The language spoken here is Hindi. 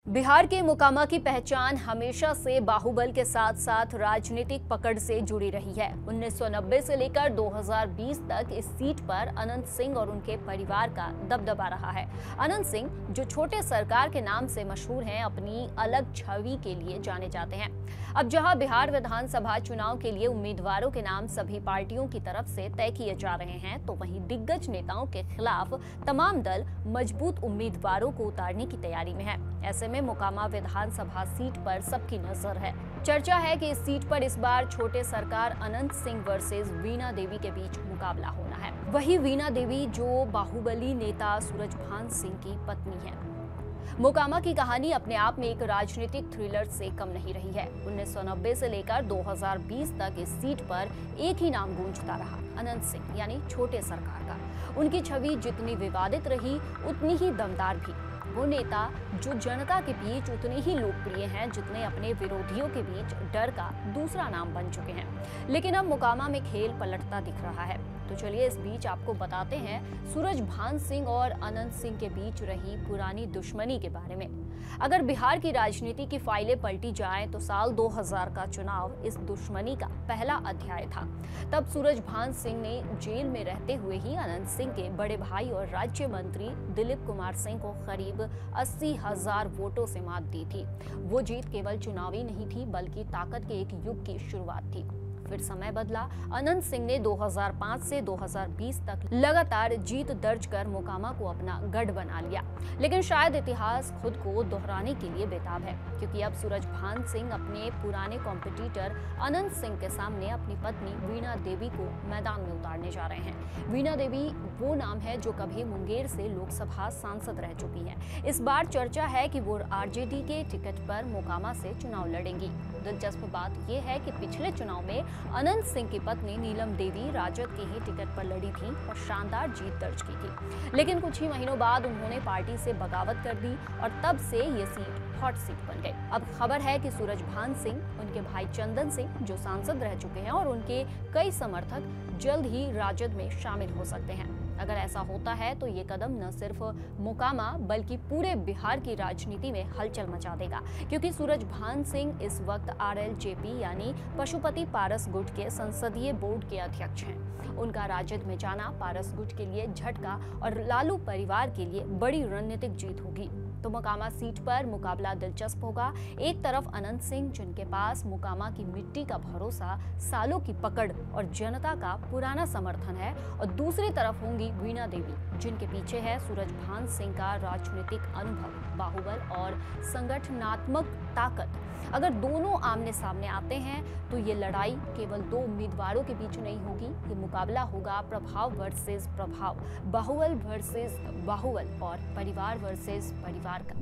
बिहार के मोकामा की पहचान हमेशा से बाहुबल के साथ साथ राजनीतिक पकड़ से जुड़ी रही है। 1990 से लेकर 2020 तक इस सीट पर अनंत सिंह और उनके परिवार का दबदबा रहा है। अनंत सिंह, जो छोटे सरकार के नाम से मशहूर हैं, अपनी अलग छवि के लिए जाने जाते हैं। अब जहां बिहार विधानसभा चुनाव के लिए उम्मीदवारों के नाम सभी पार्टियों की तरफ से तय किए जा रहे हैं, तो वहीं दिग्गज नेताओं के खिलाफ तमाम दल मजबूत उम्मीदवारों को उतारने की तैयारी में है। ऐसे में मोकामा विधानसभा सीट पर सबकी नजर है। चर्चा है कि इस सीट पर इस बार छोटे सरकार अनंत सिंह वर्सेस वीणा देवी के बीच मुकाबला होना है। वही वीणा देवी जो बाहुबली नेता सूरजभान सिंह की पत्नी है। मोकामा की कहानी अपने आप में एक राजनीतिक थ्रिलर से कम नहीं रही है। 1990 से लेकर 2020 तक इस सीट पर एक ही नाम गूंजता रहा, अनंत सिंह, यानी छोटे सरकार का। उनकी छवि जितनी विवादित रही, उतनी ही दमदार भी। वो नेता जो जनता के बीच उतने ही लोकप्रिय हैं जितने अपने विरोधियों के बीच डर का दूसरा नाम बन चुके हैं। लेकिन अब मोकामा में खेल पलटता दिख रहा है। तो चलिए इस बीच आपको बताते हैं सूरजभान सिंह और अनंत सिंह के बीच रही पुरानी दुश्मनी के बारे में। अगर बिहार की राजनीति की फाइलें पलटी जाएं तो साल 2000 का चुनाव इस दुश्मनी का पहला अध्याय था। तब सूरजभान सिंह ने जेल में रहते हुए ही अनंत सिंह के बड़े भाई और राज्य मंत्री दिलीप कुमार सिंह को करीब 80,000 वोटों से मात दी थी। वो जीत केवल चुनावी नहीं थी, बल्कि ताकत के एक युग की शुरुआत थी। फिर समय बदला। अनंत सिंह ने 2005 से 2020 तक लगातार जीत दर्ज कर मोकामा को अपना गढ़ बना लिया। लेकिन शायद इतिहास खुद को दोहराने के लिए बेताब है, क्योंकि अब सूरजभान सिंह अपने पुराने कॉम्पिटिटर अनंत सिंह के सामने अपनी पत्नी वीणा देवी को मैदान में उतारने जा रहे हैं। वीणा देवी वो नाम है जो कभी मुंगेर से लोकसभा सांसद रह चुकी हैं। इस बार चर्चा है कि वो आरजेडी के टिकट पर मोकामा से चुनाव लड़ेंगी। दिलचस्प बात यह है कि पिछले चुनाव में अनंत सिंह की पत्नी नीलम देवी राजद के ही टिकट पर लड़ी थी और शानदार जीत दर्ज की थी। लेकिन कुछ ही महीनों बाद उन्होंने पार्टी से बगावत कर दी और तब से ये सीट हॉट सीट बन गई। अब खबर है कि सूरजभान सिंह, उनके भाई चंदन सिंह, जो सांसद रह चुके हैं, और उनके कई समर्थक जल्द ही राजद में शामिल हो सकते हैं। अगर ऐसा होता है तो ये कदम न सिर्फ मोकामा बल्कि पूरे बिहार की राजनीति में हलचल मचा देगा, क्योंकि सूरजभान सिंह इस वक्त RLJP यानी पशुपति पारस गुट के संसदीय बोर्ड के अध्यक्ष हैं। उनका राजद में जाना पारस गुट के लिए झटका और लालू परिवार के लिए बड़ी रणनीतिक जीत होगी। तो मोकामा सीट पर मुकाबला दिलचस्प होगा। एक तरफ अनंत सिंह, जिनके पास मोकामा की मिट्टी का भरोसा, सालों की पकड़ और जनता का पुराना समर्थन है, और दूसरी तरफ होंगी वीणा देवी, जिनके पीछे है सूरजभान सिंह का राजनीतिक अनुभव, बाहुबल और संगठनात्मक ताकत। अगर दोनों आमने सामने आते हैं तो ये लड़ाई केवल दो उम्मीदवारों के बीच नहीं होगी, ये मुकाबला होगा प्रभाव वर्सेस प्रभाव, बाहुबल वर्सेस बाहुबल और परिवार वर्सेस परिवार का।